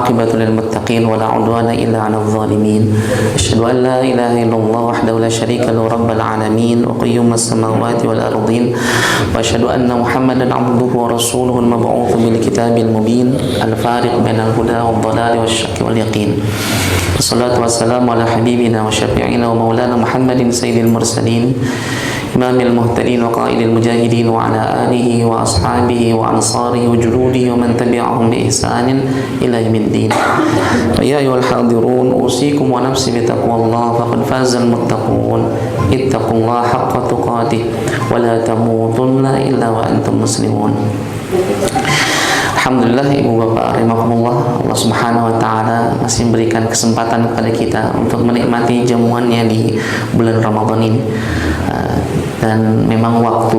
والعاقبة للمتقين ولا عدوان إلا على الظالمين أشهد أن لا إله إلا الله وحده لا شريك له رب العالمين وقيوم السماوات والأرضين وأشهد أن محمدا عبده ورسوله المبعوث بالكتاب المبين الفارق بين الهدى والضلال والشك واليقين والصلاة والسلام على حبيبنا وشفيعنا ومولانا محمد سيد المرسلين إمام المهتدين وقائد المجاهدين وعلى آله وأصحابه وأنصاره وجنوده ومن تبعهم بإحسان إلى يوم الدين. فيا أيها الحاضرون أوصيكم ونفسي بتقوى الله فقد فاز المتقون اتقوا الله حق تقاته ولا تموتن إلا وأنتم مسلمون. Alhamdulillah ibu bapak rahimakumullah, Allah subhanahu wa ta'ala masih memberikan kesempatan kepada kita untuk menikmati jamuannya di bulan Ramadan ini. Dan memang waktu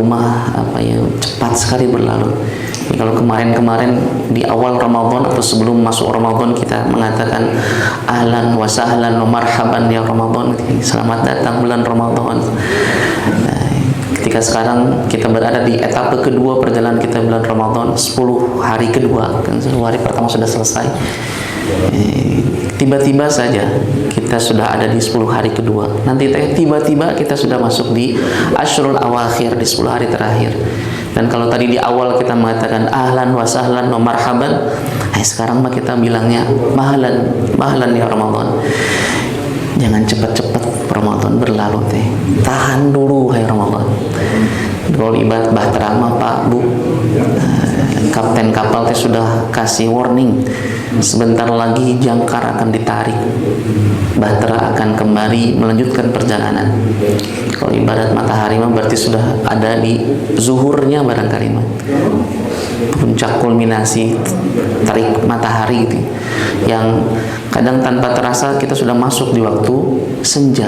cepat sekali berlalu. Kalau kemarin-kemarin di awal Ramadan atau sebelum masuk Ramadan kita mengatakan ahlan wa sahlan wa marhaban ya Ramadan, selamat datang bulan Ramadan. Ketika sekarang kita berada di etape kedua perjalanan kita bulan Ramadan, 10 hari kedua, kan 10 hari pertama sudah selesai. Tiba-tiba saja kita sudah ada di 10 hari kedua. Nanti tiba-tiba kita sudah masuk di Asyrul Awakhir, di 10 hari terakhir. Dan kalau tadi di awal kita mengatakan ahlan wa sahlan wa marhaban, sekarang mah kita bilangnya mahlan ya Ramadan. Jangan cepat-cepat Ramadan berlalu teh. Tahan dulu hai Ramadan. Kalau ibarat bahtera mah Pak Bu, kapten kapal teh sudah kasih warning. Sebentar lagi jangkar akan ditarik. Bahtera akan kembali melanjutkan perjalanan. Kalau ibarat matahari mah berarti sudah ada di zuhurnya barangkali mah. Puncak kulminasi tarik matahari itu, yang kadang tanpa terasa kita sudah masuk di waktu senja.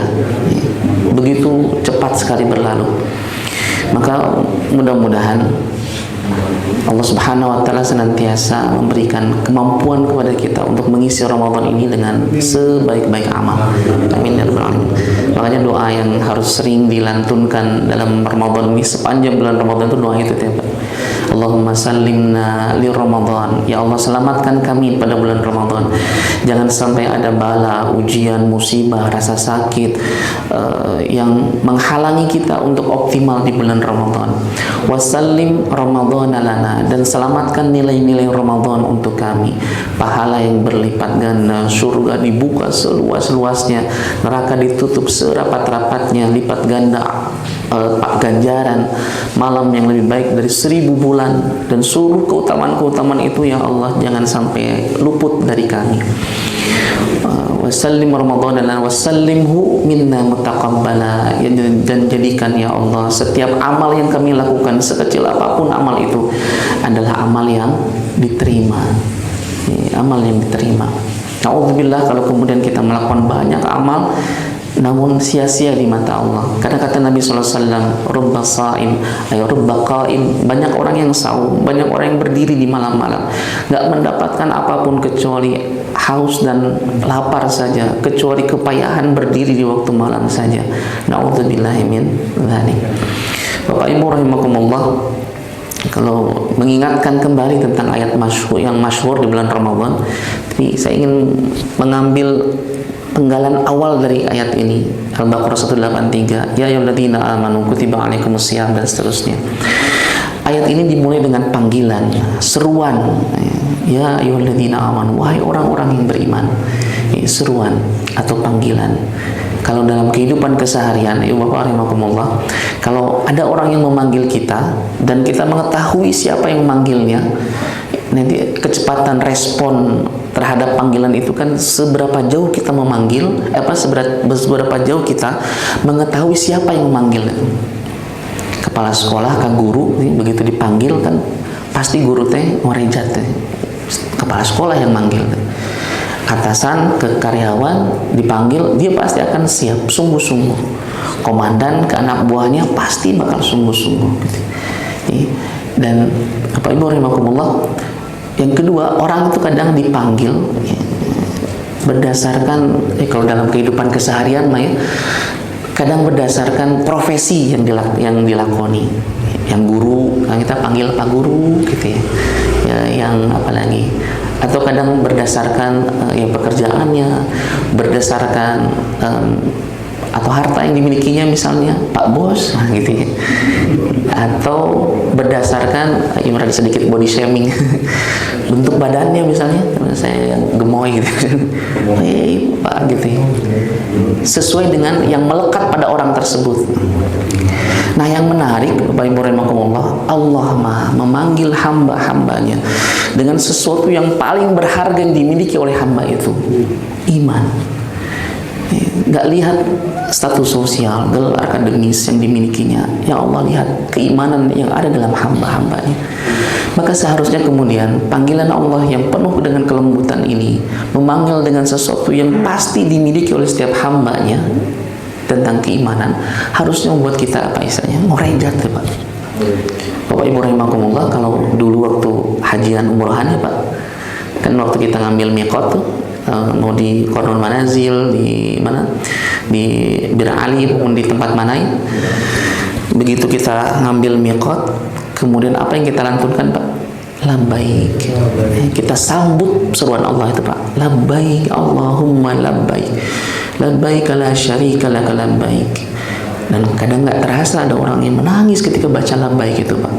Begitu cepat sekali berlalu. Maka mudah-mudahan Allah subhanahu wa ta'ala senantiasa memberikan kemampuan kepada kita untuk mengisi Ramadan ini dengan sebaik-baik amal. Amin ya rabbal alamin. Makanya doa yang harus sering dilantunkan dalam Ramadan ini, sepanjang bulan Ramadan itu doa itu tiap. Allahumma sallimna li Ramadan. Ya Allah, selamatkan kami pada bulan Ramadan. Jangan sampai ada bala, ujian, musibah, rasa sakit yang menghalangi kita untuk optimal di bulan Ramadan. Wasallim Ramadan lana, dan selamatkan nilai-nilai Ramadan untuk kami. Pahala yang berlipat ganda, surga dibuka seluas-luasnya, neraka ditutup serapat-rapatnya, lipat ganda ganjaran, malam yang lebih baik dari 1000 bulan, dan seluruh keutamaan-keutamaan itu ya Allah jangan sampai luput dari kami. Wasallim Ramadan lana wasallimhu minna mutaqabbala, dan jadikan ya Allah setiap amal yang kami lakukan, sekecil apapun amal itu, adalah amal yang diterima. Amal yang diterima. Na'udzubillah kalau kemudian kita melakukan banyak amal namun sia-sia di mata Allah. Karena kata Nabi SAW, rubba sa'im, rubba qa'im, banyak orang yang saum, banyak orang yang berdiri di malam-malam, gak mendapatkan apapun kecuali haus dan lapar saja, kecuali kepayahan berdiri di waktu malam saja. Na'udzubillahi min dzalik. Bapak Ibu rahimakumullah, kalau mengingatkan kembali tentang ayat yang masyhur di bulan Ramadan, tapi saya ingin mengambil penggalan awal dari ayat ini, Al-Baqarah 183, ya ayyuhalladzina amanu kutiba alaikumusiyam, dan seterusnya. Ayat ini dimulai dengan panggilan, seruan, ya ayyuhalladzina amanu, wahai orang-orang yang beriman. Seruan atau panggilan. Kalau dalam kehidupan keseharian, ya Bapak rahimakumullah, kalau ada orang yang memanggil kita dan kita mengetahui siapa yang memanggilnya, nanti kecepatan respon terhadap panggilan itu kan seberapa jauh kita memanggil, seberapa jauh kita mengetahui siapa yang memanggil. Kepala sekolah, ke guru, begitu dipanggil kan pasti guru teh ngorejat teh. Kepala sekolah yang manggil. Atasan ke karyawan dipanggil, dia pasti akan siap, sungguh-sungguh. Komandan ke anak buahnya pasti bakal sungguh-sungguh. Dan Bapak Ibu rahimakumullah, yang kedua, orang itu kadang dipanggil berdasarkan kalau dalam kehidupan keseharian mah ya, kadang berdasarkan profesi yang dilakoni. Yang guru kita panggil Pak Guru gitu ya. Ya, yang apa lagi? Atau kadang berdasarkan ya pekerjaannya, berdasarkan atau harta yang dimilikinya, misalnya Pak Bos, nah gitu ya. Atau berdasarkan ada sedikit body shaming bentuk badannya, misalnya saya yang gemoy gitu, Pak gitu ya. Sesuai dengan yang melekat pada orang tersebut. Nah, yang menarik Bapak Ibu rahimakumullah, Allah memanggil hamba-hambanya dengan sesuatu yang paling berharga yang dimiliki oleh hamba itu, iman. Nggak lihat status sosial, gelar akademis yang dimilikinya. Ya Allah lihat keimanan yang ada dalam hamba-hambanya. Maka seharusnya kemudian panggilan Allah yang penuh dengan kelembutan ini, memanggil dengan sesuatu yang pasti dimiliki oleh setiap hambanya tentang keimanan, harusnya membuat kita apa istilahnya, ngorejat ya Pak. Bapak Ibu rahimakumullah, kalau dulu waktu hajian umrohan ya Pak, kan waktu kita ngambil miqat tuh, mau di Qardul Manazil, di mana, di Bir Ali maupun di tempat mana ya, begitu kita ngambil miqat, kemudian apa yang kita lantunkan Pak? Labbaik. Kita sambut seruan Allah itu Pak, labbaik Allahumma labbaik, labbaik la syarika laka labbaik. Dan kadang nggak terasa ada orang yang menangis ketika baca labbaik itu Pak.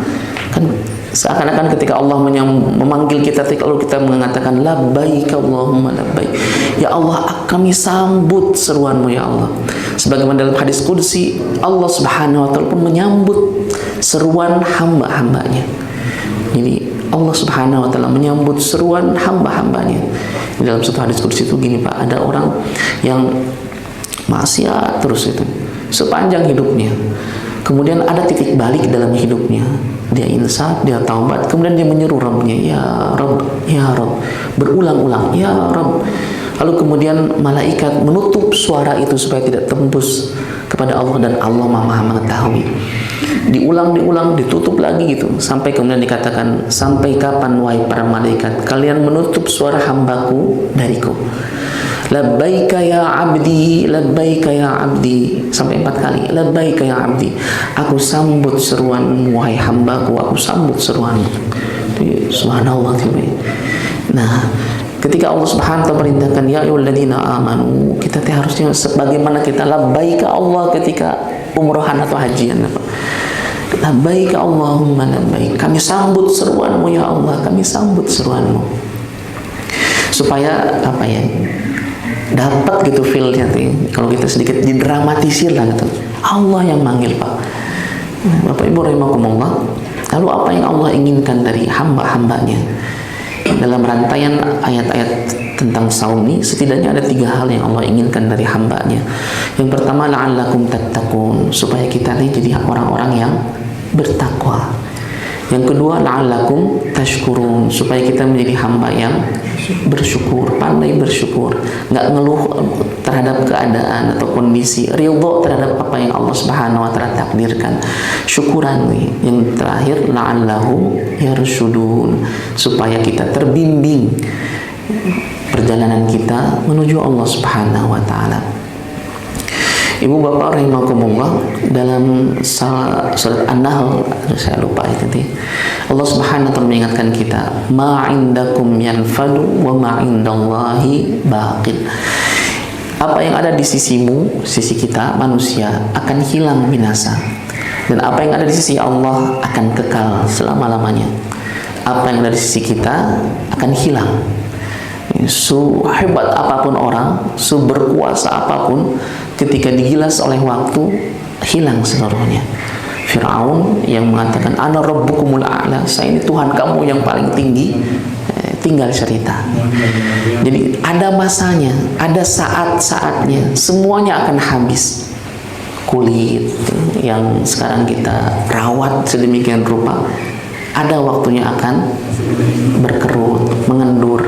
Kan seakan-akan ketika Allah memanggil kita, lalu kita mengatakan labbaik Allahumma labbaik, ya Allah kami sambut seruanmu ya Allah. Sebagaimana dalam hadis qudsi, Allah subhanahu wa ta'ala pun menyambut seruan hamba-hambanya. Jadi Allah subhanahu wa ta'ala menyambut seruan hamba-hambanya. Dalam satu hadis qudsi itu gini Pak, ada orang yang maksiat terus itu sepanjang hidupnya, kemudian ada titik balik dalam hidupnya, dia insaf, dia taubat, kemudian dia menyeru Rabbnya, ya Rabb, ya Rabb, berulang-ulang, ya Rabb. Lalu kemudian malaikat menutup suara itu supaya tidak tembus kepada Allah, dan Allah Maha mengetahui. Diulang-diulang, ditutup lagi gitu, sampai kemudian dikatakan, sampai kapan wahai para malaikat kalian menutup suara hambaku dariku? Labbaika ya abdi, labbaika ya abdi, sampai 4 kali. Labbaika ya abdi, aku sambut seruanmu wahai hambaku, aku sambut seruanmu. Subhanallah. Nah, ketika Allah subhanahu wa ta'ala perintahkan ya ayyuhalladzina amanu, kita harusnya sebagaimana kita labbaika Allah ketika umrohan atau hajian. Labbaika Allahumma labbaik, kami sambut seruanmu ya Allah, kami sambut seruanmu. Supaya apa ya, dapat gitu feel-nya tuh. Kalau kita sedikit didramatisir lah gitu, Allah yang manggil Pak. Bapak Ibu rahimakumullah, lalu apa yang Allah inginkan dari hamba-hambanya? Dalam rantaian ayat-ayat tentang saum ini, setidaknya ada 3 hal yang Allah inginkan dari hambanya. Yang pertama, la'allakum tattaqun, supaya kita ini jadi orang-orang yang bertakwa. Yang kedua, la'allakum tashkurun, supaya kita menjadi hamba yang bersyukur, pandai bersyukur, nggak ngeluh terhadap keadaan atau kondisi, ridho terhadap apa yang Allah subhanahu wa ta'ala takdirkan, syukuran nih. Yang terakhir, la'allahum yarshudun, supaya kita terbimbing perjalanan kita menuju Allah subhanahu wa ta'ala. Ibu bapak rahimakumullah, dalam surat An-Nahl, saya lupa itu, Allah subhanahu wa ta'ala mengingatkan kita, ma indakum yanfadu wa ma indallahi baqin. Apa yang ada di sisimu, sisi kita manusia, akan hilang binasa, dan apa yang ada di sisi Allah akan kekal selama-lamanya. Apa yang ada di sisi kita akan hilang. Sehebat apapun orang, seberkuasa apapun, ketika digilas oleh waktu, hilang seluruhnya. Fir'aun yang mengatakan ana rabbukumul a'la, saya ini Tuhan kamu yang paling tinggi, tinggal cerita. Jadi ada masanya, ada saat-saatnya, semuanya akan habis. Kulit yang sekarang kita rawat sedemikian rupa, ada waktunya akan berkerut, mengendur.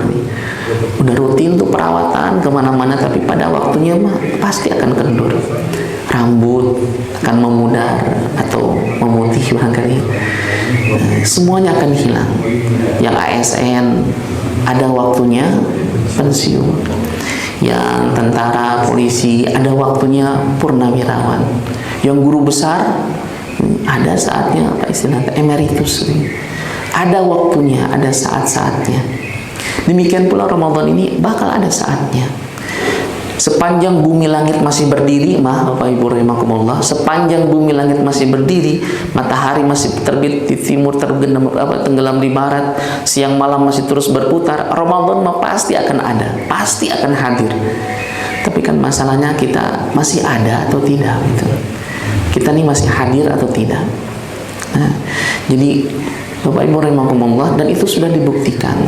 Udah rutin tuh perawatan kemana-mana, tapi pada waktunya mah pasti akan kendur. Rambut akan memudar atau memutih barangkali. Semuanya akan hilang. Yang ASN ada waktunya pensiun. Yang tentara, polisi ada waktunya purnawirawan. Yang guru besar Ada saatnya, apa istilahnya, emeritus. Ada waktunya, ada saat-saatnya. Demikian pula Ramadan ini bakal ada saatnya. Sepanjang bumi langit masih berdiri, Bapak Ibu rahimakumullah, sepanjang bumi langit masih berdiri, matahari masih terbit di timur, tenggelam di barat, siang malam masih terus berputar, Ramadan pasti akan ada, pasti akan hadir. Tapi kan masalahnya kita masih ada atau tidak gitu. Kita nih masih hadir atau tidak. Nah, jadi Bapak Ibu rahimakumullah, dan itu sudah dibuktikan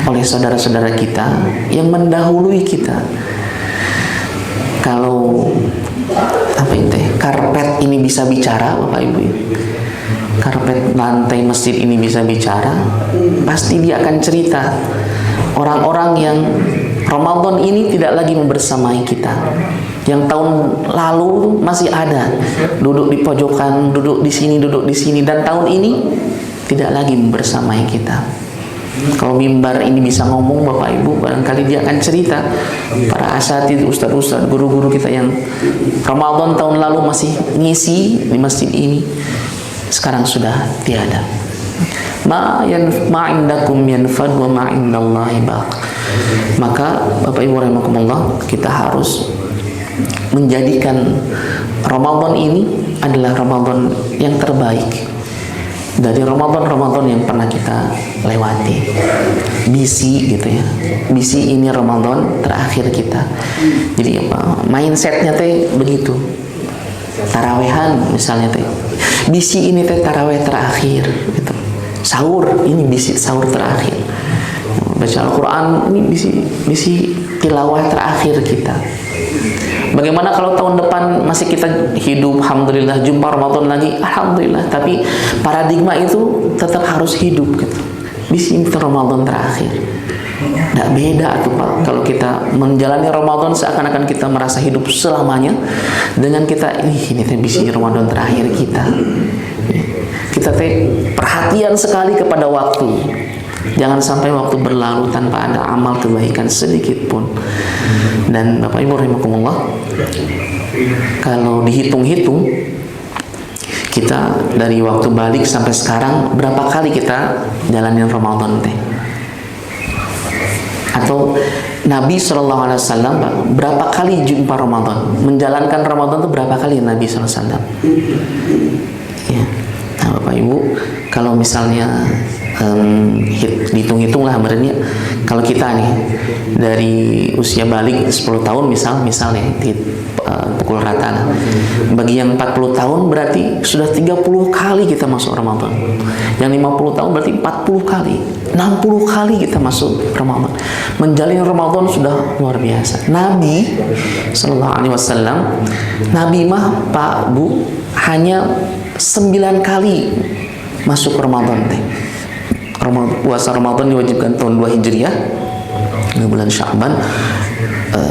oleh saudara-saudara kita yang mendahului kita. Kalau karpet ini bisa bicara, Bapak Ibu, karpet lantai masjid ini bisa bicara, pasti dia akan cerita orang-orang yang Ramadan ini tidak lagi membersamai kita, yang tahun lalu masih ada, duduk di pojokan, duduk di sini, dan tahun ini tidak lagi membersamai kita. Kalau mimbar ini bisa ngomong, Bapak Ibu, barangkali dia akan cerita para asatidz, ustadz-ustadz, guru-guru kita yang Ramadan tahun lalu masih ngisi di masjid ini, sekarang sudah tiada. Ma indakum yanfad wa ma indallahi baq. Maka Bapak Ibu rahimakumullah, kita harus menjadikan Ramadan ini adalah Ramadan yang terbaik dari Ramadan yang pernah kita lewati. Bisi gitu ya, bisi ini Ramadan terakhir kita. Jadi apa, mindsetnya teh begitu. Tarawehan misalnya teh, bisi ini teh taraweh terakhir gitu. Sahur ini bisi sahur terakhir. Baca Al-Quran ini bisi tilawah terakhir kita. Bagaimana kalau tahun depan masih kita hidup, alhamdulillah, jumpa Ramadan lagi, alhamdulillah, tapi paradigma itu tetap harus hidup gitu. Di sini Ramadan terakhir. Tidak beda tuh Pak, kalau kita menjalani Ramadan seakan-akan kita merasa hidup selamanya, dengan kita ini bisa Ramadan terakhir kita. Kita perhatian sekali kepada waktu. Jangan sampai waktu berlalu tanpa ada amal kebaikan sedikit pun. Dan Bapak Ibu rahimakumullah, kalau dihitung-hitung, kita dari waktu balik sampai sekarang berapa kali kita jalanin Ramadan teh? Atau Nabi SAW berapa kali jumpa Ramadan? Menjalankan Ramadan itu berapa kali Nabi SAW? Ya. Nah, Bapak Ibu, kalau misalnya hitung-hitung lah sebenarnya, kalau kita nih dari usia balik 10 tahun misalnya pukul rata lah, bagi yang 40 tahun berarti sudah 30 kali kita masuk Ramadan, yang 50 tahun berarti 40 kali, 60 kali kita masuk Ramadan. Menjalani Ramadan sudah luar biasa. Nabi SAW, Nabi mah Pak Bu hanya 9 kali masuk Ramadan teh. Puasa Ramadan diwajibkan tahun 2 Hijriah, di bulan Sya'ban,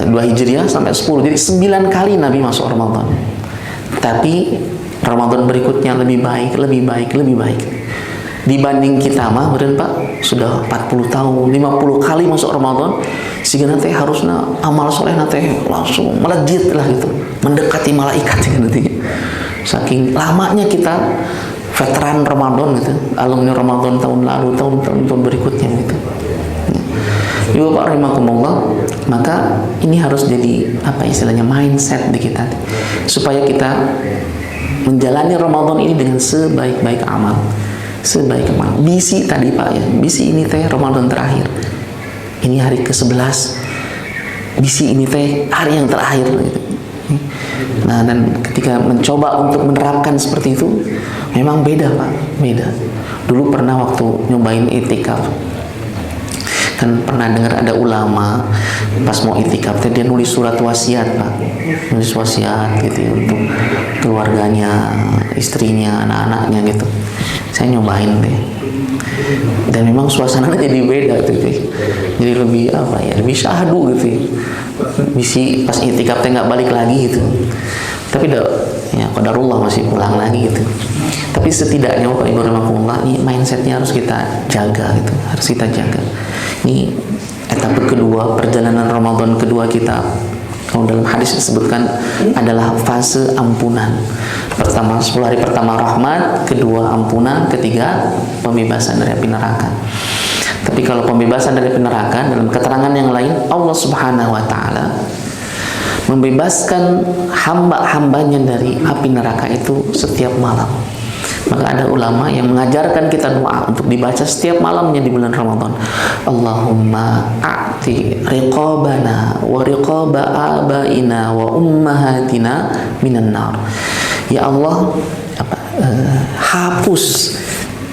2 Hijriah sampai 10. Jadi 9 kali Nabi masuk Ramadan. Tapi Ramadan berikutnya lebih baik. Dibanding kita mah, bener Pak, sudah 40 tahun, 50 kali masuk Ramadan, sehingga nanti harusnya amal soleh nanti langsung melejit lah gitu, mendekati malaikat nanti. Saking lamanya kita veteran Ramadan gitu, alumni Ramadan tahun lalu, tahun berikutnya gitu. Ibu Bapak rahimakumullah, maka ini harus jadi apa istilahnya mindset di kita, supaya kita menjalani Ramadan ini dengan sebaik-baik amal. Bisi tadi Pak ya, bisi ini teh Ramadan terakhir. Ini hari ke-11. Bisi ini teh hari yang terakhir gitu. Nah, dan ketika mencoba untuk menerapkan seperti itu, memang beda Pak, beda. Dulu pernah waktu nyobain itikaf, kan pernah dengar ada ulama pas mau itikaf dia nulis surat wasiat Pak, nulis wasiat gitu ya, untuk keluarganya, istrinya, anak-anaknya gitu. Saya nyobain deh, dan memang suasananya jadi beda gitu, jadi lebih apa ya, lebih syahdu gitu ya. Bisi pas itikaf nggak balik lagi gitu, tapi ya qadarullah masih pulang lagi gitu. Tapi setidaknya Bapak Ibu rahimakumullah, ini mindsetnya harus kita jaga gitu, harus kita jaga. Ini etapa kedua, perjalanan Ramadan kedua kita Kalau dalam hadis disebutkan adalah fase ampunan. Pertama 10 hari pertama rahmat, kedua ampunan, ketiga pembebasan dari api neraka. Tapi kalau pembebasan dari api neraka dalam keterangan yang lain, Allah Subhanahu wa taala membebaskan hamba-hambanya dari api neraka itu setiap malam. Maka ada ulama yang mengajarkan kita doa untuk dibaca setiap malamnya di bulan Ramadan. Allahumma a'ti riqabana wa riqaba abaina wa ummahatina minan nar. Ya Allah, hapus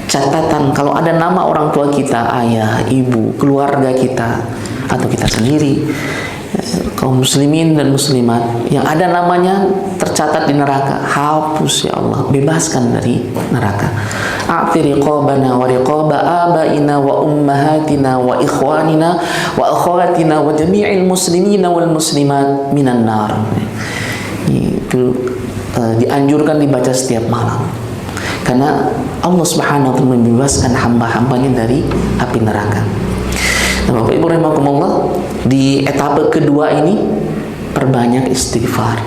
catatan kalau ada nama orang tua kita, ayah, ibu, keluarga kita, atau kita sendiri, kaum muslimin dan muslimat yang ada namanya tercatat di neraka, hapus ya Allah, bebaskan dari neraka. A'ti riqabana wa riqaba abaina wa ummahatina wa ikhwanina wa akhawatina wa jami'il muslimina wal muslimat minan nar. Itu dianjurkan dibaca setiap malam, karena Allah Subhanahu wa taala membebaskan hamba-hambanya dari api neraka. Nah, Bapak Ibu rahimakumullah, di etape kedua ini perbanyak istighfar.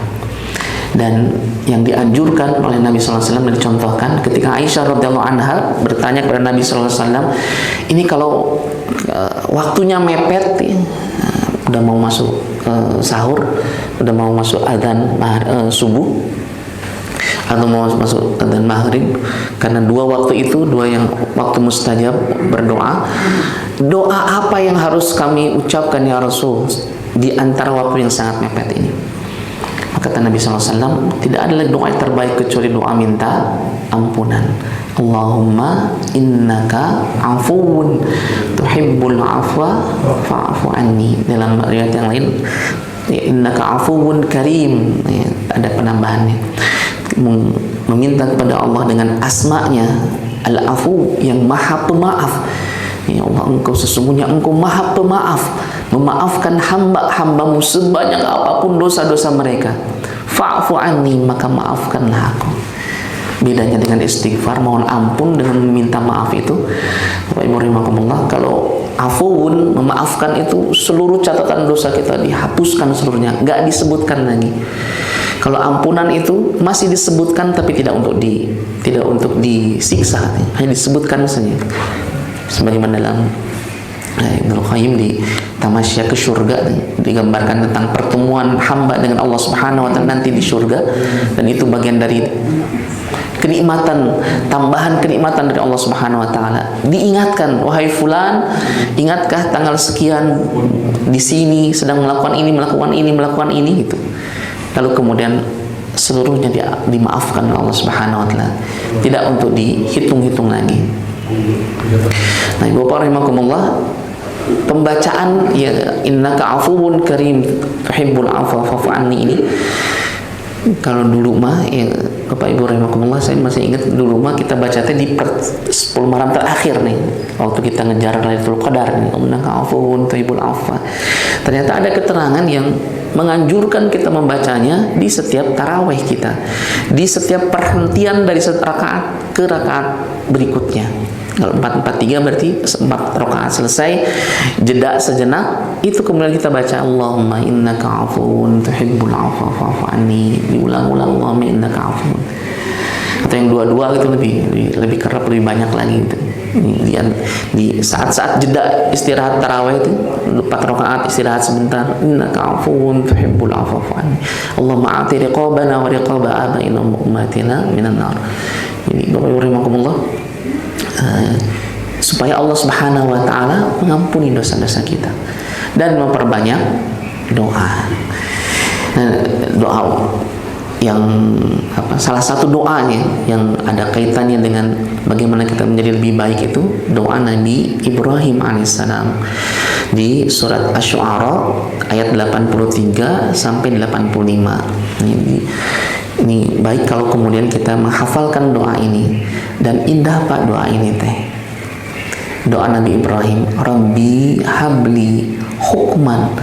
Dan yang dianjurkan oleh Nabi sallallahu alaihi wasallam dan dicontohkan ketika Aisyah radhiyallahu anha bertanya kepada Nabi sallallahu alaihi wasallam, ini kalau waktunya mepet, udah mau masuk sahur, udah mau masuk adzan subuh, atau mau masuk adzan maghrib, karena dua waktu itu dua yang waktu mustajab berdoa. Doa apa yang harus kami ucapkan ya Rasul di antara waktu yang sangat mepet ini? Kata Nabi SAW, tidak ada doa yang terbaik kecuali doa minta ampunan. Allahumma innaka afuwun tuhibbul afwa fa'fu anni. Dalam riwayat yang lain, innaka afuwun karim, ada penambahannya. Meminta kepada Allah dengan asma'nya Al-Afu, yang maha pemaaf. Ya Allah, engkau sesungguhnya engkau maha pemaaf, memaafkan hamba-hambamu sebanyak apapun dosa-dosa mereka. Fa'fu anni, maka maafkanlah aku. Bedanya dengan istighfar, mohon ampun dengan meminta maaf itu, Bapak Ibu rahimakumullah, kalau afuun, memaafkan itu seluruh catatan dosa kita dihapuskan seluruhnya, nggak disebutkan lagi. Kalau ampunan itu masih disebutkan tapi tidak untuk disiksa, hanya disebutkan saja. Sebagaimana dalam Ibnu Qayyim di Tamasya ke Surga digambarkan tentang pertemuan hamba dengan Allah Subhanahu wa taala nanti di surga, dan itu bagian dari kenikmatan, tambahan kenikmatan dari Allah Subhanahu wa taala. Diingatkan, wahai fulan, ingatkah tanggal sekian di sini sedang melakukan ini gitu. Lalu kemudian seluruhnya dimaafkan oleh Allah Subhanahu wa taala, tidak untuk dihitung-hitung lagi. Nah, Ibu Bapak rahimakumullah, pembacaan ya innaka afuwun karim tuhibbul afwa fa'fu anni ini, kalau dulu mah ya Bapak Ibu rahimakumullah, saya masih ingat dulu mah kita bacanya di 10 malam terakhir nih, waktu kita ngejar Lailatul Qadar nih, innaka afuwun tuhibbul afwa. Ternyata ada keterangan yang menganjurkan kita membacanya di setiap tarawih kita, di setiap perhentian dari rakaat ke rakaat berikutnya. Kalau 4-4-3 berarti 4 rakaat selesai, jeda sejenak, itu kemudian kita baca Allahumma innaka afuwun tuhibbul afwa fa'fu anni, diulang-ulang Allahumma innaka afuwun. Atau yang dua-dua itu lebih kerap, lebih banyak lagi gitu. Di saat-saat jeda istirahat tarawih itu 4 rakaat istirahat sebentar, innaka afuwun tuhibbul afwa fa'fu anni, Allahumma a'ti riqabana wa riqaba abaina wa ummatina minan nar. Jadi Bapak Ibu rahimakumullah, supaya Allah Subhanahu wa taala mengampuni dosa-dosa kita dan memperbanyak doa. Nah, doa yang salah satu doanya yang ada kaitannya dengan bagaimana kita menjadi lebih baik itu doa Nabi Ibrahim alaihissalam di surat Asy-Syu'ara ayat 83 sampai 85. Ini baik kalau kemudian kita menghafalkan doa ini, dan indah Pak doa ini teh. Doa Nabi Ibrahim, Rabbi habli hukman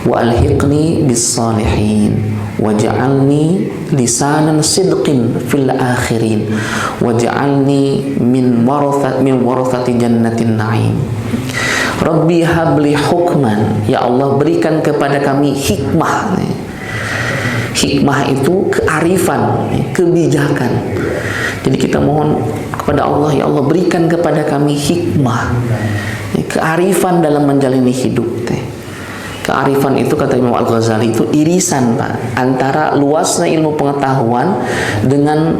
wa alhiqni bis salihin waj'alni lisanan sidqin fil akhirin waj'alni min warathati jannatin na'im. Rabbi habli hukman, ya Allah berikan kepada kami hikmah. Hikmah itu kearifan, kebijakan. Jadi kita mohon kepada Allah, ya Allah berikan kepada kami hikmah, kearifan dalam menjalani hidup. Kearifan itu kata Imam Al-Ghazali itu irisan, Pak, antara luasnya ilmu pengetahuan dengan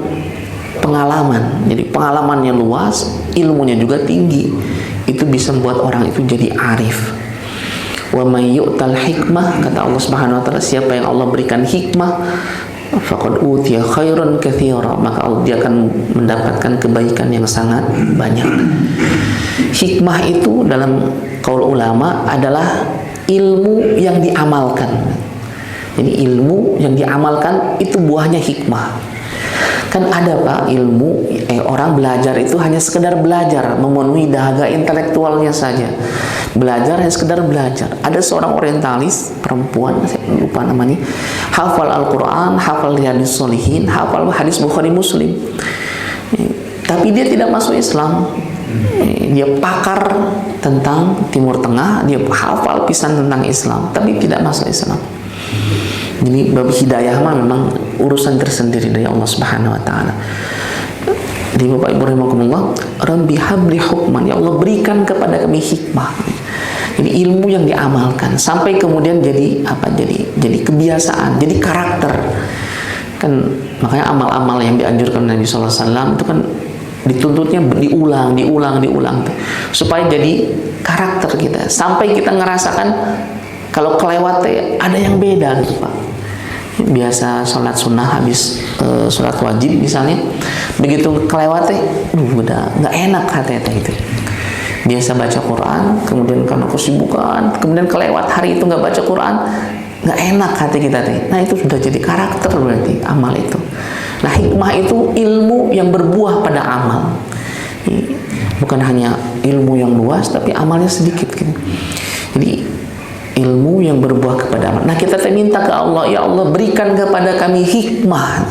pengalaman. Jadi pengalamannya luas, ilmunya juga tinggi. Itu bisa membuat orang itu jadi arif. Wa may yu'tal hikmah, kata Allah Subhanahu wa taala, siapa yang Allah berikan hikmah, faqad utiya khairan katsira, maka dia akan mendapatkan kebaikan yang sangat banyak. Hikmah itu dalam qaul ulama adalah ilmu yang diamalkan. Jadi ilmu yang diamalkan itu buahnya hikmah. Kan ada, Pak, ilmu orang belajar itu hanya sekedar belajar, memenuhi dahaga intelektualnya saja. Belajar hanya sekedar belajar. Ada seorang orientalis perempuan, saya lupa namanya, hafal Al-Quran, hafal hadis solihin, hafal hadis Bukhari Muslim, tapi dia tidak masuk Islam. Dia pakar tentang Timur Tengah, dia hafal pisan tentang Islam, tapi tidak masuk Islam. Jadi bab hidayah mah memang urusan tersendiri dari Allah Subhanahu wa taala. Di Bapak Ibu rahimakumullah, Rabbi habli hukman, ya Allah berikan kepada kami hikmah. Jadi ilmu yang diamalkan sampai kemudian jadi apa? Jadi kebiasaan, jadi karakter. Kan makanya amal-amal yang dianjurkan Nabi sallallahu alaihi wasallam itu kan dituntutnya diulang supaya jadi karakter kita, sampai kita ngerasakan kalau kelewat ada yang beda gitu, Pak. Biasa sholat sunnah habis sholat wajib misalnya, begitu kelewat udah nggak enak hati-hati gitu. Biasa baca Quran, kemudian karena kesibukan, kemudian kelewat hari itu nggak baca Quran, nggak enak hati kita Nah itu sudah jadi karakter berarti amal itu. Nah hikmah itu ilmu yang berbuah pada amal, bukan hanya ilmu yang luas tapi amalnya sedikit gitu. Jadi ilmu yang berbuah kepada amal. Nah kita minta ke Allah, ya Allah berikan kepada kami hikmah.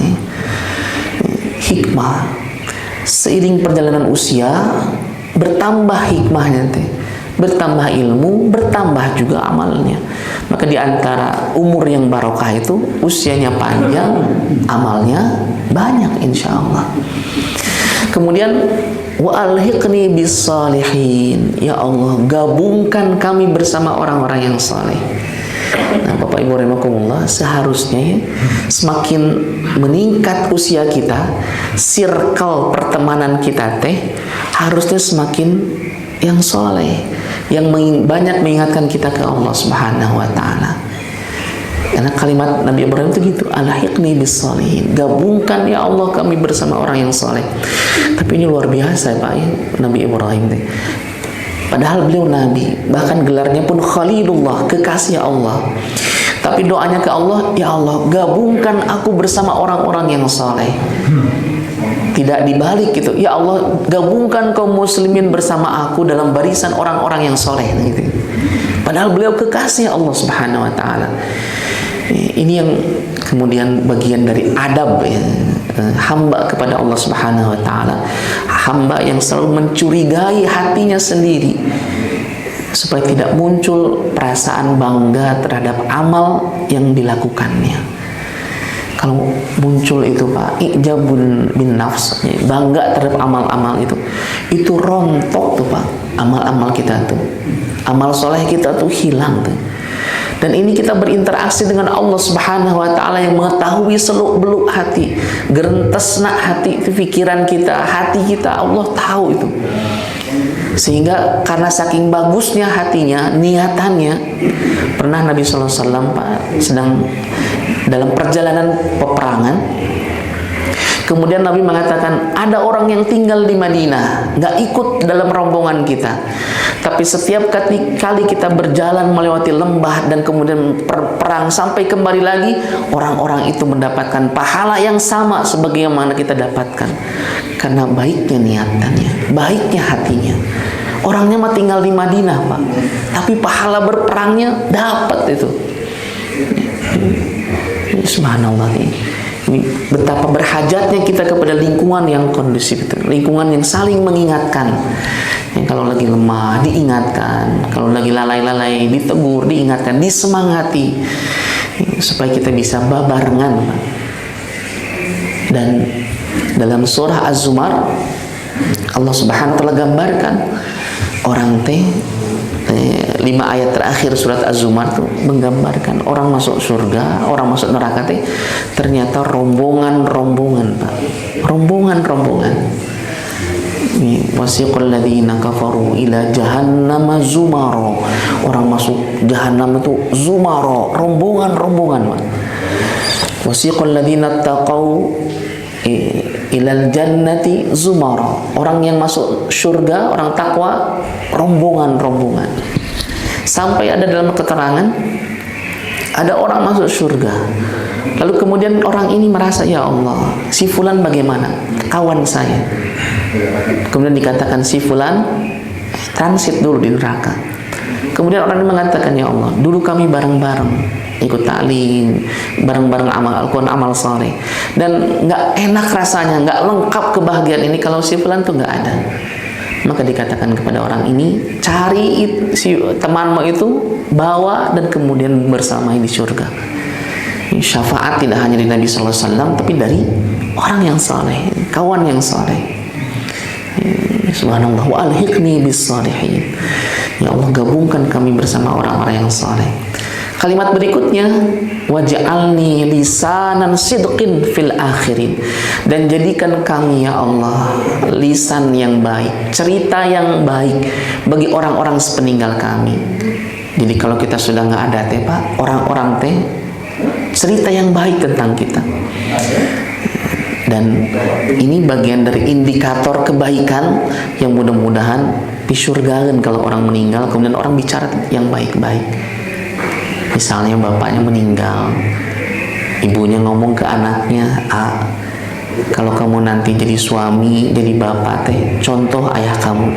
Hikmah seiring perjalanan usia bertambah hikmahnya, bertambah ilmu, bertambah juga amalnya. Maka di antara umur yang barokah itu usianya panjang, amalnya banyak insya Allah. Kemudian wa alhiqni bis salihin, ya Allah gabungkan kami bersama orang-orang yang saleh. Nah Bapak Ibu rahimakumullah, seharusnya semakin meningkat usia kita, circle pertemanan kita harusnya semakin yang soleh, yang banyak mengingatkan kita ke Allah Subhanahu wa taala. Karena kalimat Nabi Ibrahim itu gitu, alhiqni bis salihin, gabungkan ya Allah kami bersama orang yang soleh. Tapi ini luar biasa Pak ya, Nabi Ibrahim padahal beliau nabi, bahkan gelarnya pun Khalilullah, kekasih Allah. Tapi doanya ke Allah, ya Allah gabungkan aku bersama orang-orang yang soleh. Tidak dibalik gitu, ya Allah gabungkan kaum muslimin bersama aku dalam barisan orang-orang yang soleh gitu. Padahal beliau kekasih Allah Subhanahu wa taala. Ini yang kemudian bagian dari adab ya, hamba kepada Allah Subhanahu wa taala. Hamba yang selalu mencurigai hatinya sendiri supaya tidak muncul perasaan bangga terhadap amal yang dilakukannya. Kalau muncul itu Pak, ijabun bin nafs, bangga terhadap amal-amal itu rontok tuh Pak, amal-amal kita tuh, amal soleh kita tuh hilang tuh. Dan ini kita berinteraksi dengan Allah Subhanahu wa taala yang mengetahui seluk-beluk hati, gerentesna hati itu, pikiran kita, hati kita, Allah tahu itu. Sehingga karena saking bagusnya hatinya, niatannya, pernah Nabi sallallahu alaihi wasallam Pak sedang dalam perjalanan peperangan, kemudian Nabi mengatakan ada orang yang tinggal di Madinah, nggak ikut dalam rombongan kita, tapi setiap kali kita berjalan melewati lembah dan kemudian perang sampai kembali lagi, orang-orang itu mendapatkan pahala yang sama sebagaimana kita dapatkan, karena baiknya niatannya, baiknya hatinya. Orangnya mah tinggal di Madinah Pak, tapi pahala berperangnya dapat itu. Subhanallah, ini betapa berhajatnya kita kepada lingkungan yang kondusif itu, lingkungan yang saling mengingatkan. Kalau lagi lemah diingatkan, kalau lagi lalai-lalai ditegur, diingatkan, disemangati. supaya kita bisa barengan, Pak. Dan dalam surah Az-Zumar Allah Subhanahu wa taala gambarkan orang 5 ayat terakhir surat Az-Zumar tuh menggambarkan orang masuk surga, orang masuk neraka ternyata rombongan-rombongan, Pak. Rombongan-rombongan. Wasiqal ladzina kafaru ila jahannam zumara. Orang masuk jahannam itu zumara, rombongan-rombongan, Pak. Wasiqal ladzina taqau ilal jannati zumara. Orang yang masuk surga, orang takwa, rombongan-rombongan. Sampai ada dalam keterangan ada orang masuk surga. Lalu kemudian orang ini merasa, ya Allah, si fulan bagaimana? Kawan saya. Kemudian dikatakan si fulan transit dulu di neraka. Kemudian orang ini mengatakan, ya Allah, dulu kami bareng-bareng ikut taklim, bareng-bareng amal Al-Quran, amal saleh, dan nggak enak rasanya, nggak lengkap kebahagiaan ini kalau si fulan tuh nggak ada. Maka dikatakan kepada orang ini, cari si temanmu itu, bawa dan kemudian bersamai di surga. Syafaat tidak hanya dari Nabi Sallallahu Alaihi Wasallam, tapi dari orang yang saleh, kawan yang saleh. Subhanallah, wa alhiqni bis salihin. Ya Allah, gabungkan kami bersama orang-orang yang saleh. Kalimat berikutnya, waj'alni lisanan sidqin fil akhirin. Dan jadikan kami, ya Allah, lisan yang baik, cerita yang baik bagi orang-orang sepeninggal kami. Jadi kalau kita sudah nggak ada Pak, orang-orang cerita yang baik tentang kita. Dan ini bagian dari indikator kebaikan yang mudah-mudahan disurgakan kalau orang meninggal, kemudian orang bicara yang baik-baik. Misalnya bapaknya meninggal, ibunya ngomong ke anaknya, kalau kamu nanti jadi suami, jadi bapak contoh ayah kamu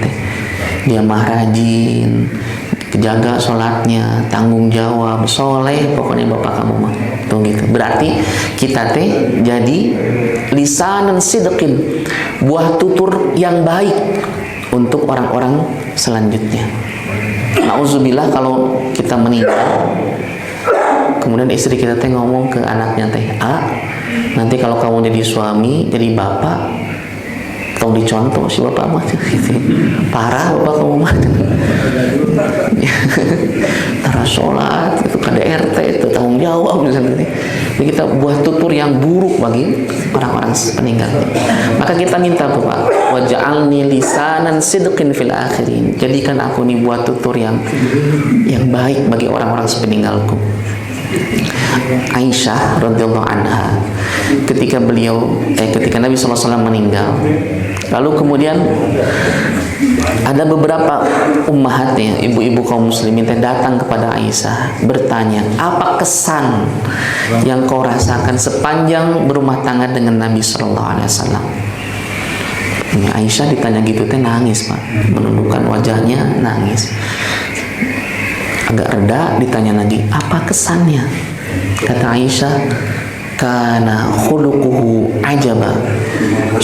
dia mah rajin, jaga sholatnya, tanggung jawab, soleh, pokoknya bapak kamu mah tuh gitu. Berarti kita jadi lisanan sidqin, buah tutur yang baik untuk orang-orang selanjutnya. Nauzubillah kalau kita meninggal, kemudian istri kita ngomong ke anaknya nanti kalau kamu jadi suami, jadi bapak, tolong dicontoh si bapak mah gitu. Parah bapak kamu mah. Tara sholat itu KDRT itu tanggung jawab misalnya. Jadi kita buat tutur yang buruk bagi orang-orang peninggal. Maka kita minta Bapak, waj'alni lisanan sidqin fil akhirin. Jadikan aku nih buat tutur yang baik bagi orang-orang sepeninggalku. Aisyah radhiyallahu anha ketika Nabi SAW meninggal, lalu kemudian ada beberapa ummahatnya, ibu-ibu kaum muslimin datang kepada Aisyah bertanya, apa kesan yang kau rasakan sepanjang berumah tangga dengan Nabi SAW? Ini Aisyah ditanya gitu nangis Pak, menundukkan wajahnya nangis. Agak reda ditanya lagi, apa kesannya? Kata Aisyah, kana khuluquhu ajaba,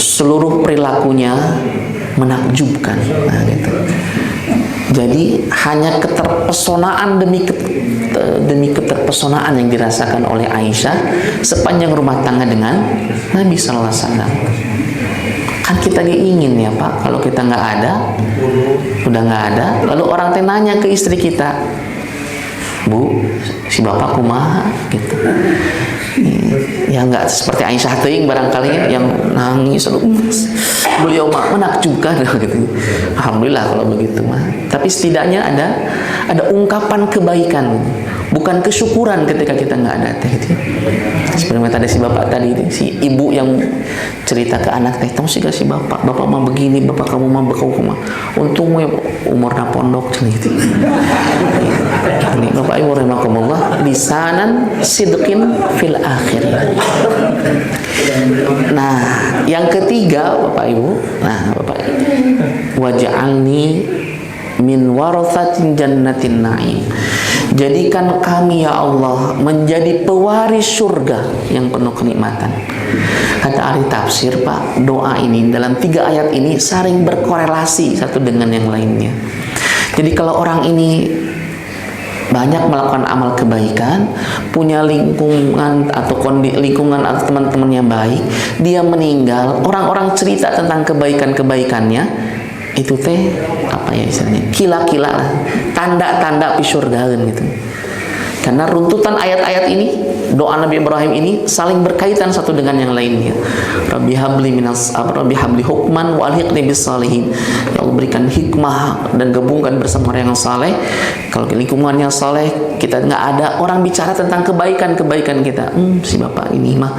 seluruh perilakunya menakjubkan. Nah, gitu. Jadi hanya keterpesonaan demi keterpesonaan yang dirasakan oleh Aisyah sepanjang rumah tangga dengan Nabi Sallallahu Alaihi Wasallam. Kan kita ingin ya Pak, kalau kita nggak ada, udah nggak ada, lalu orang nanya ke istri kita, Bu, si bapak kumaha gitu. Ya nggak seperti Aisyah teing barangkali yang nangis, beliau mah menakjubkan gitu. Alhamdulillah kalau begitu mah. Tapi setidaknya ada ungkapan kebaikan, bukan kesyukuran ketika kita nggak ada gitu. Seperti tadi si bapak tadi, si ibu yang cerita ke anak tahu sih gak si bapak mah begini, bapak kamu mah mah untung umurnya pondok gitu. Ini Bapak Ibu rahimakumullah, lisanan sidqin fil akhir. Nah, yang ketiga Bapak Ibu, waj'alni min warathatin jannatin na'im. Jadikan kami ya Allah menjadi pewaris surga yang penuh kenikmatan. Kata ahli tafsir Pak, doa ini dalam 3 ayat ini saling berkorelasi satu dengan yang lainnya. Jadi kalau orang ini banyak melakukan amal kebaikan, punya lingkungan atau lingkungan atau teman-teman yang baik, dia meninggal, orang-orang cerita tentang kebaikan-kebaikannya, itu teh apa ya istilahnya, kila-kila lah, tanda-tanda pi surgaeun gitu. Karena runtutan ayat-ayat ini, doa Nabi Ibrahim ini saling berkaitan satu dengan yang lainnya. Rabbi habli hukman wa alhiqni bis salihin. Ya Allah, berikan hikmah dan gabungkan bersama orang yang saleh. Kalau lingkungannya saleh, kita nggak ada orang bicara tentang kebaikan-kebaikan kita. Si bapak ini mah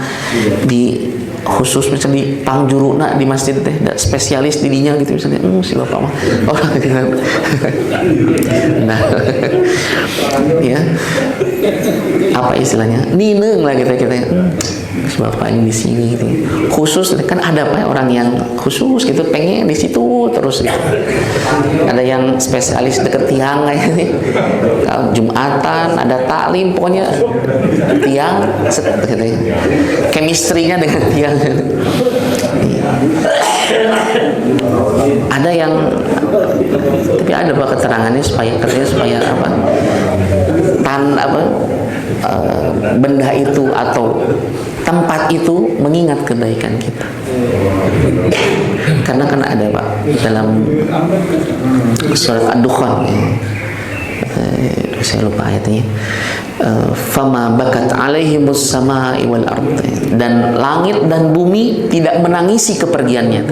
di khusus misalnya di pangjuruna di masjid teh spesialis didinya gitu misalnya, si bapak mah orang nah ya apa istilahnya, nineng lah kita si bapak ini di sini gitu. Khusus kan ada apa orang yang khusus gitu pengen di situ terus gitu. Ada yang spesialis deket tiang kayak ini, Jumatan ada taklim pokoknya tiang gitu, chemistry-nya dengan tiang. Ada yang tapi ada apa keterangannya supaya apa benda itu atau tempat itu mengingat kebaikan kita. Karena kan ada Pak dalam surat Ad-Dukhan, saya lupa ayatnya, fama bakat alaihimus samai wal ard, dan langit dan bumi tidak menangisi kepergiannya.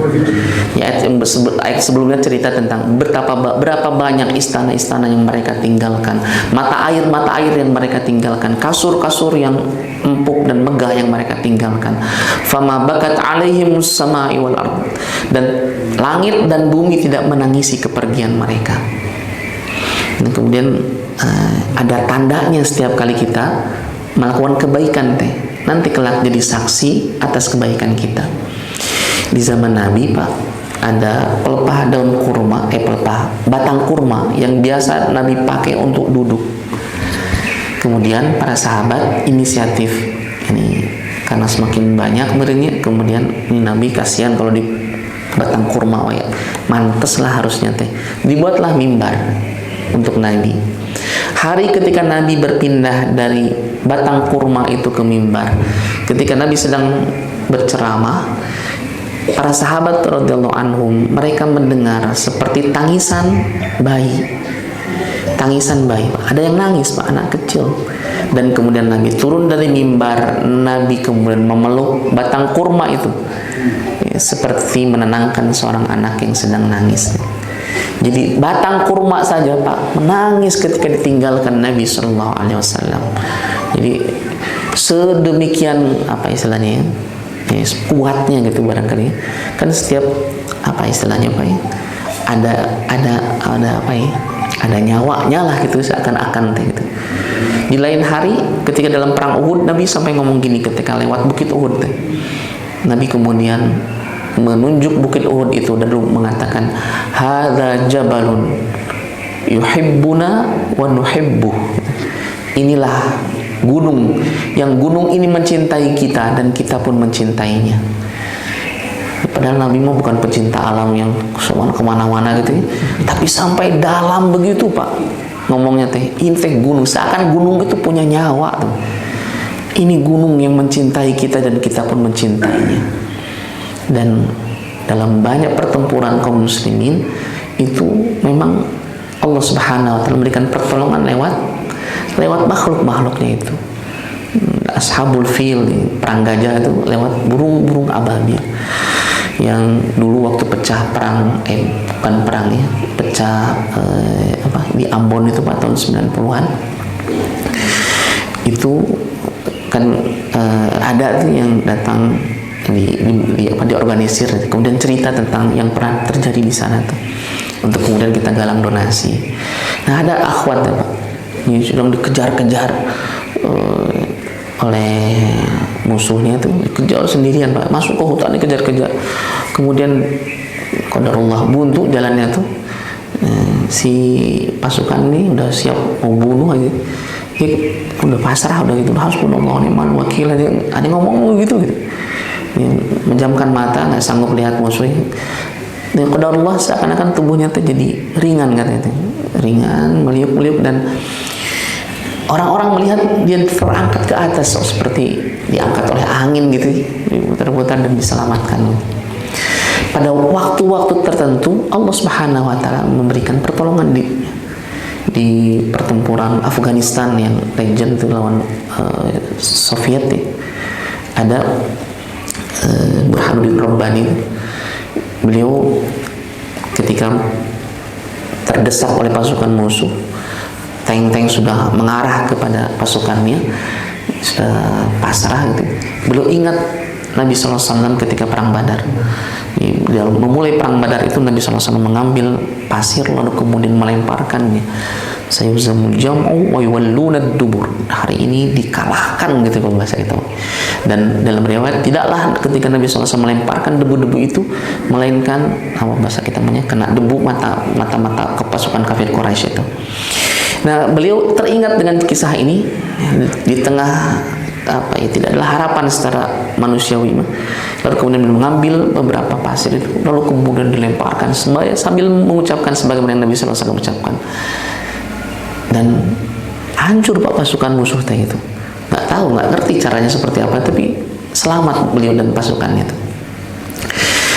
Ya, ayat sebelumnya cerita tentang berapa banyak istana-istana yang mereka tinggalkan, mata air yang mereka tinggalkan, kasur-kasur yang empuk dan megah yang mereka tinggalkan. Fama bakat alaihimus samai wal ard, dan langit dan bumi tidak menangisi kepergian mereka. Dan kemudian ada tandanya setiap kali kita melakukan kebaikan teh, nanti kelak jadi saksi atas kebaikan kita. Di zaman Nabi Pak, ada pelepah daun kurma, batang kurma yang biasa Nabi pakai untuk duduk. Kemudian para sahabat inisiatif ini karena semakin banyak merenya, kemudian ini Nabi kasihan kalau di batang kurma ya, manteslah harusnya teh, dibuatlah mimbar untuk Nabi. Hari ketika Nabi berpindah dari batang kurma itu ke mimbar, ketika Nabi sedang berceramah, para sahabat radhiyallahu anhum mereka mendengar seperti tangisan bayi. Ada yang nangis Pak, anak kecil. Dan kemudian Nabi turun dari mimbar, Nabi kemudian memeluk batang kurma itu, ya, seperti menenangkan seorang anak yang sedang nangis. Jadi batang kurma saja Pak menangis ketika ditinggalkan Nabi Sallallahu Alaihi Wasallam. Jadi sedemikian apa istilahnya ya, kuatnya gitu barangkali. Kan setiap apa istilahnya Pak ya, ada apa ya, ada nyawanya lah gitu seakan-akan gitu. Di lain hari ketika dalam perang Uhud, Nabi sampai ngomong gini ketika lewat bukit Uhud. Nabi kemudian menunjuk bukit Uhud itu dan mengatakan, hadza jabalun yuhibbuna wa nuhibbuh. Inilah gunung yang gunung ini mencintai kita dan kita pun mencintainya. Padahal Nabi mah bukan pecinta alam yang kemana-mana gitu ya, tapi sampai dalam begitu Pak ngomongnya teh, ini teh gunung, seakan gunung itu punya nyawa tuh. Ini gunung yang mencintai kita dan kita pun mencintainya. Dan dalam banyak pertempuran kaum muslimin itu memang Allah Subhanahu wa taala memberikan pertolongan lewat makhluk-makhluknya itu. Ashabul fil, perang gajah itu lewat burung-burung ababil yang dulu waktu pecah perang bukan perang ya, pecah di Ambon itu Pak tahun 90-an. Itu kan ada tuh yang datang diorganisir, kemudian cerita tentang yang pernah terjadi di sana tuh, untuk kemudian kita galang donasi. Nah ada akhwat ya Pak, ini sedang dikejar-kejar oleh musuhnya tuh, dikejar sendirian Pak, masuk ke hutan dikejar-kejar, kemudian qadarullah buntu jalannya tuh, si pasukan ini udah siap mau bunuh aja, udah pasrah udah gitu, hasbunallahu ni'mal wakil, ada yang ngomong gitu. Menjamkan mata, nggak sanggup lihat musuhnya. Dan qadarullah seakan-akan tubuhnya tuh jadi ringan katanya, ringan, meliuk-meliuk, dan Orang-orang melihat dia terangkat ke atas, seperti diangkat oleh angin gitu, diputar-putar dan diselamatkan. Pada waktu-waktu tertentu Allah Subhanahu wa taala memberikan pertolongan di pertempuran Afghanistan yang legend itu lawan Soviet ya. Ada Burhanuddin Rabbani, beliau ketika terdesak oleh pasukan musuh, tank-tank sudah mengarah kepada pasukannya, sudah pasrah gitu, beliau ingat Nabi SAW ketika perang Badar. Dia memulai perang Badar itu Nabi SAW mengambil pasir lalu kemudian melemparkannya. Sayuzamul jam'u wa yuwalluna dubur. Hari ini dikalahkan gitu kalau bahasa itu. Dan dalam riwayat tidaklah ketika Nabi SAW melemparkan debu-debu itu, melainkan apa bahasa kita namanya, kena debu mata-mata ke pasukan kafir Quraisy itu. Nah, beliau teringat dengan kisah ini di tengah apa ya, tidak ada harapan secara manusiawi, lalu kemudian mengambil beberapa pasir itu lalu kemudian dilemparkan sambil mengucapkan sebagaimana yang Nabi SAW ucapkan, dan hancur Pak pasukan musuh tadi itu. Nggak ngerti caranya seperti apa, tapi selamat beliau dan pasukannya itu.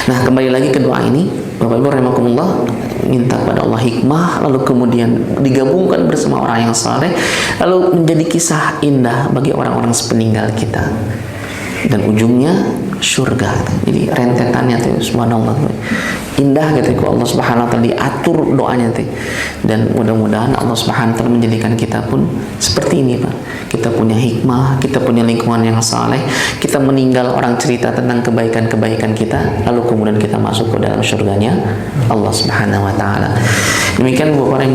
Nah, kembali lagi ke doa ini, Bapak Ibu rahimakumullah, minta pada Allah hikmah, lalu kemudian digabungkan bersama orang yang saleh, lalu menjadi kisah indah bagi orang-orang sepeninggal kita, dan ujungnya surga. Jadi rentetannya tuh subhanallah indah gitu, Allah Subhanahu wa taala diatur doanya tuh. Dan mudah-mudahan Allah Subhanahu wa taala menjadikan kita pun seperti ini, Pak. Kita punya hikmah, kita punya lingkungan yang saleh, kita meninggal orang cerita tentang kebaikan-kebaikan kita, lalu kemudian kita masuk ke dalam surganya Allah Subhanahu wa taala. Demikian beberapa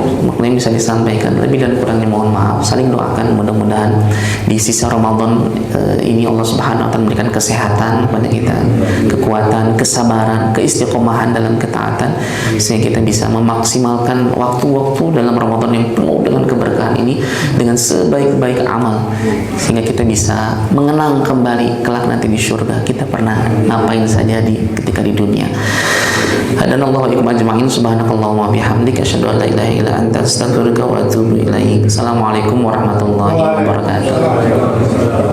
yang bisa disampaikan, lebih dan kurangnya mohon maaf. Saling doakan, mudah-mudahan di sisa Ramadan ini Allah Subhanahu wa taala memberikan kesehatan kepada kita, kekuatan, kesabaran, keistiqomahan dalam ketaatan, sehingga kita bisa memaksimalkan waktu-waktu dalam Ramadan yang penuh dengan keberkahan ini dengan sebaik-baik amal, sehingga kita bisa mengenang kembali kelak nanti di surga kita pernah ngapain saja ketika di dunia. Hadanallahu wa iyyakum ajma'in. Subhanakallahumma bihamdika asyhadu an la ilaha illa anta astaghfiruka wa atubu ilaik. Assalamualaikum warahmatullahi wabarakatuh.